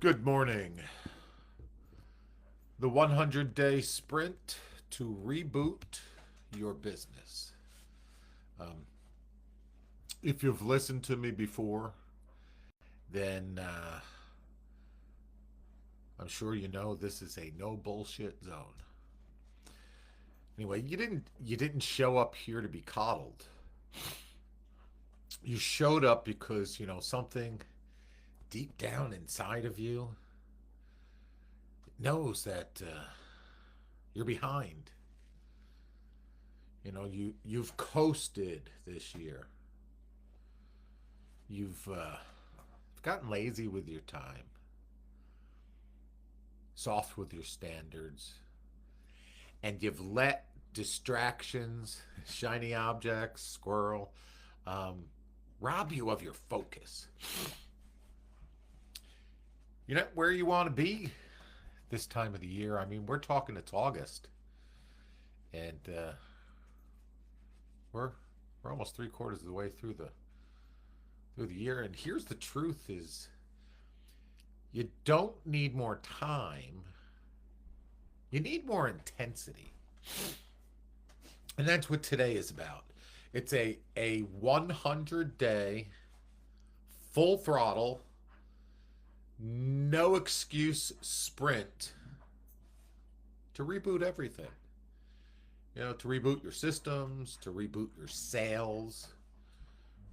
Good morning. The 100-day sprint to reboot your business. Um, if you've listened to me before, then I'm sure you know this is a no bullshit zone. Anyway, you didn't show up here to be coddled. You showed up because something deep down inside of you knows that you're behind. You've coasted this year. You've gotten lazy with your time, soft with your standards, and you've let distractions, shiny objects, squirrel, um, rob you of your focus. You're not where you want to be this time of the year. I mean, we're talking it's August, and we're we're almost 3/4 of the way through the year. And here's the truth: is you don't need more time. You need more intensity. And that's what today is about. It's a 100-day full throttle, no excuse sprint to reboot everything. To reboot your systems, to reboot your sales,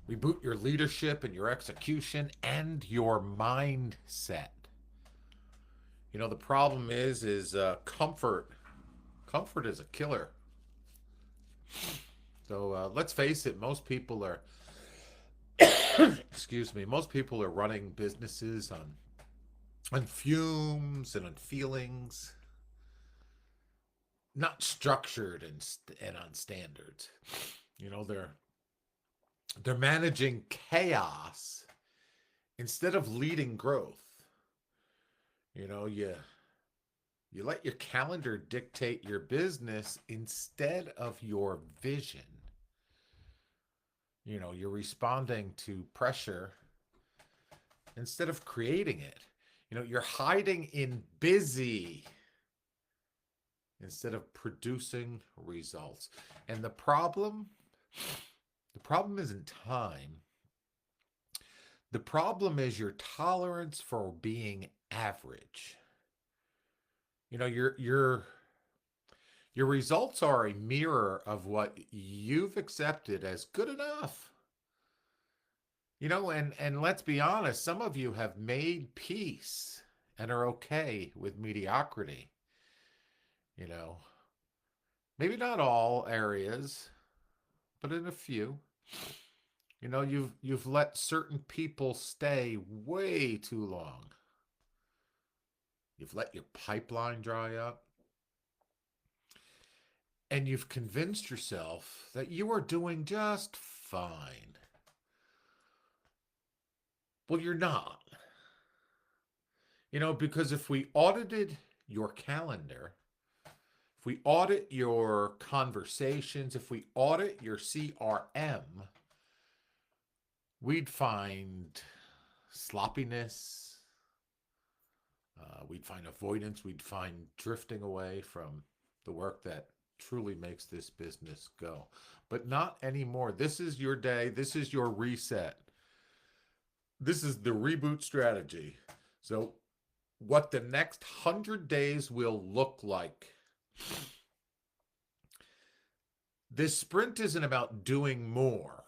reboot your leadership and your execution and your mindset. The problem is comfort. Comfort is a killer. So let's face it, most people are excuse me, most people are running businesses on fumes and on feelings, not structured and on standards. They're managing chaos instead of leading growth. You let your calendar dictate your business instead of your vision. You're responding to pressure instead of creating it. You're hiding in busy instead of producing results. And the problem isn't time. The problem is your tolerance for being average. Your results are a mirror of what you've accepted as good enough. And let's be honest, some of you have made peace and are okay with mediocrity. You know, Maybe not all areas, but in a few. You've let certain people stay way too long. You've let your pipeline dry up, and you've convinced yourself that you are doing just fine. Well, you're not. Because if we audited your calendar, if we audit your conversations, if we audit your CRM, we'd find sloppiness, we'd find avoidance, we'd find drifting away from the work that truly makes this business go. But not anymore. This is your day. This is your reset. This is the reboot strategy. So, what the next 100 days will look like. This sprint isn't about doing more.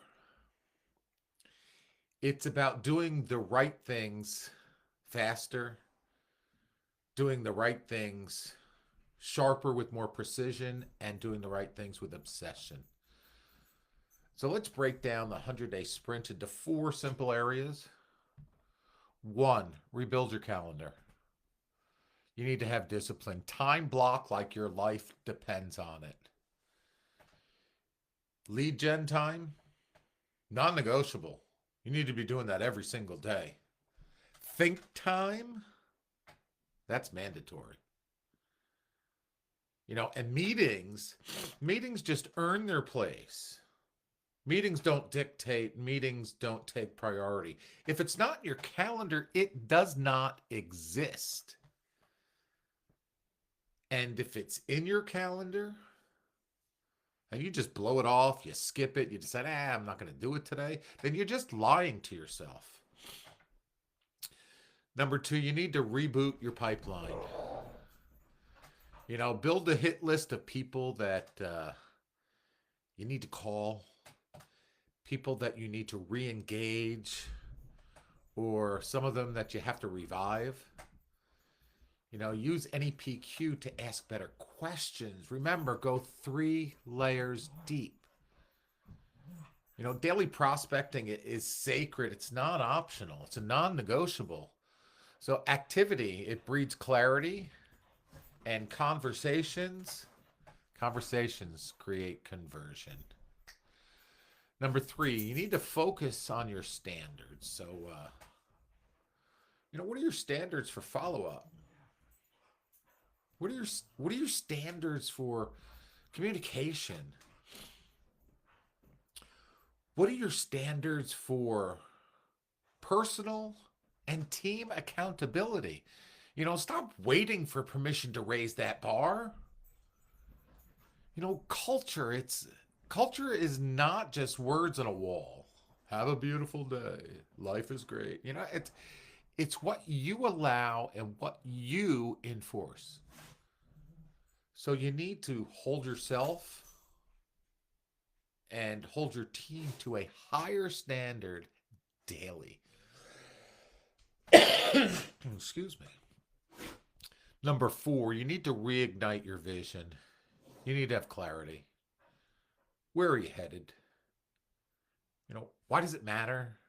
It's about doing the right things faster, doing the right things sharper with more precision, and doing the right things with obsession. So let's break down the 100-day sprint into 4 simple areas. 1, rebuild your calendar. You need to have discipline. Time block like your life depends on it. Lead gen time, non-negotiable. You need to be doing that every single day. Think time, that's mandatory. And meetings just earn their place. Meetings don't dictate, meetings don't take priority. If it's not in your calendar, it does not exist. And if it's in your calendar and you just blow it off, you skip it, you decide, I'm not going to do it today, then you're just lying to yourself. Number two, you need to reboot your pipeline. Build a hit list of people that you need to call, people that you need to re-engage, or some of them that you have to revive. Use NEPQ to ask better questions. Remember, go 3 layers deep. Daily prospecting is sacred. It's not optional. It's a non-negotiable. So activity, it breeds clarity, and conversations create conversion. Number 3, you need to focus on your standards. So, what are your standards for follow-up? What are your standards for communication? What are your standards for personal and team accountability? Stop waiting for permission to raise that bar. Culture is not just words on a wall. Have a beautiful day. Life is great. It's what you allow and what you enforce. So you need to hold yourself and hold your team to a higher standard daily. Excuse me. Number 4, you need to reignite your vision. You need to have clarity. Where are you headed? Why does it matter?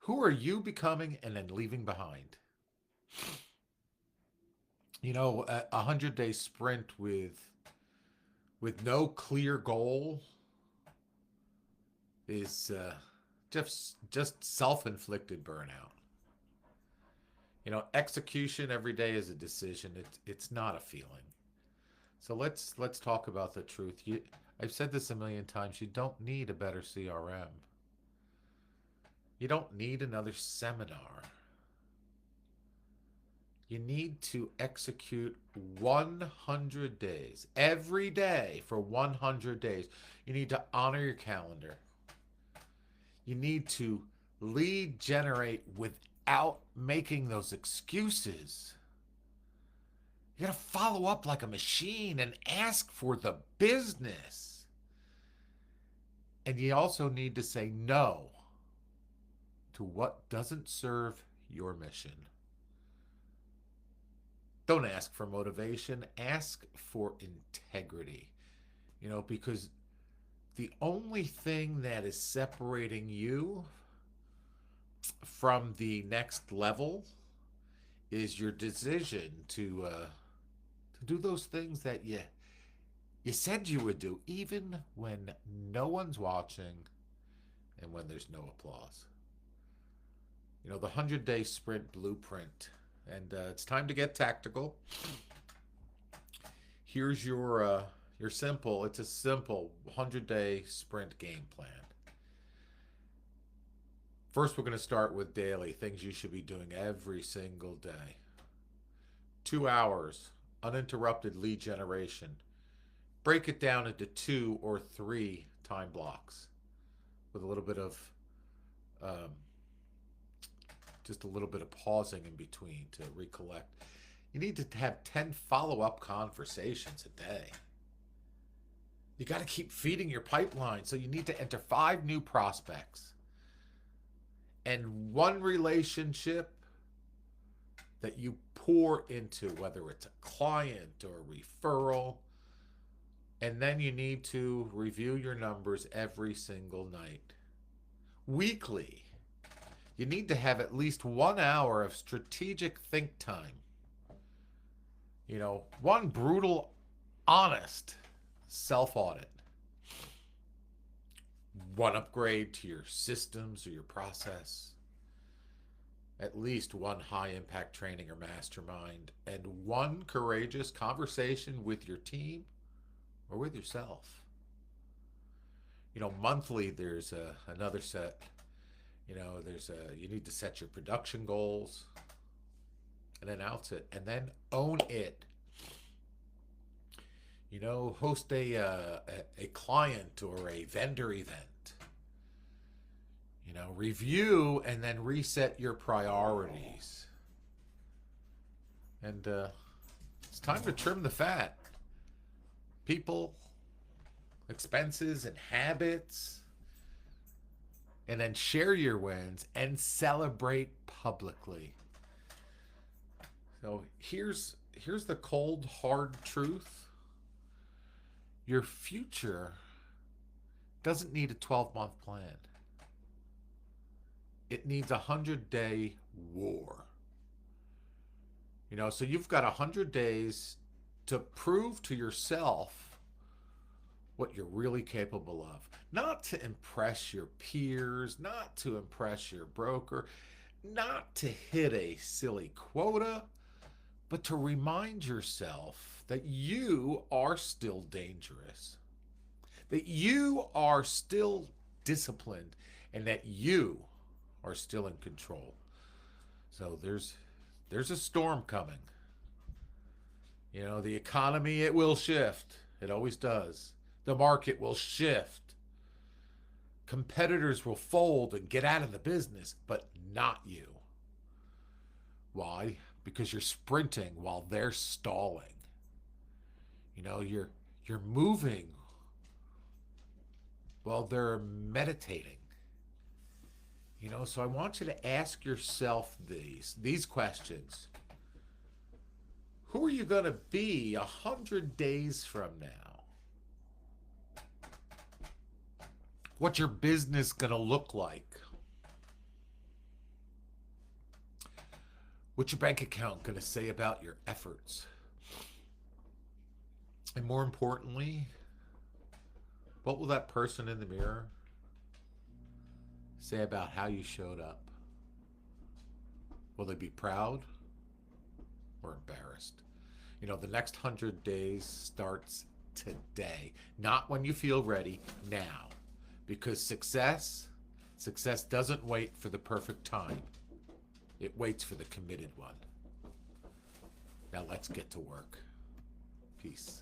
Who are you becoming and then leaving behind? A 100-day sprint with no clear goal is just self-inflicted burnout. Execution every day is a decision. It's not a feeling. So let's talk about the truth. I've said this a million times. You don't need a better CRM. You don't need another seminar. You need to execute 100 days, every day for 100 days. You need to honor your calendar. You need to lead generate without making those excuses. You got to follow up like a machine and ask for the business. And you also need to say no to what doesn't serve your mission. Don't ask for motivation, ask for integrity. Because the only thing that is separating you from the next level is your decision to do those things that you said you would do, even when no one's watching and when there's no applause. The 100-day sprint blueprint. And it's time to get tactical. Here's your simple, it's a simple 100-day sprint game plan. First, we're going to start with daily, things you should be doing every single day. 2 hours, uninterrupted lead generation. Break it down into 2 or 3 time blocks with a little bit of just a little bit of pausing in between to recollect. You need to have 10 follow-up conversations a day. You got to keep feeding your pipeline. So you need to enter 5 new prospects and 1 relationship that you pour into, whether it's a client or a referral. And then you need to review your numbers every single night. Weekly, you need to have at least 1 hour of strategic think time. 1 brutal, honest self-audit. 1 upgrade to your systems or your process. At least 1 high-impact training or mastermind. And 1 courageous conversation with your team or with yourself. Monthly there's another set. You need to set your production goals and announce it and then own it. Host a client or a vendor event. Review and then reset your priorities. And it's time to trim the fat. People, expenses, and habits. And then share your wins and celebrate publicly. So here's the cold, hard truth. Your future doesn't need a 12-month plan. It needs a 100-day war. So you've got 100 days to prove to yourself what you're really capable of. Not to impress your peers, not to impress your broker, not to hit a silly quota, but to remind yourself that you are still dangerous, that you are still disciplined, and that you are still in control. So there's a storm coming. The economy, it will shift. It always does. The market will shift. Competitors will fold and get out of the business, but not you. Why? Because you're sprinting while they're stalling. You're moving while they're meditating. So I want you to ask yourself these questions. Who are you going to be 100 days from now? What's your business going to look like? What's your bank account going to say about your efforts? And more importantly, what will that person in the mirror say about how you showed up? Will they be proud or embarrassed? The next 100 days starts today. Not when you feel ready, now. Because success doesn't wait for the perfect time. It waits for the committed one. Now let's get to work. Peace.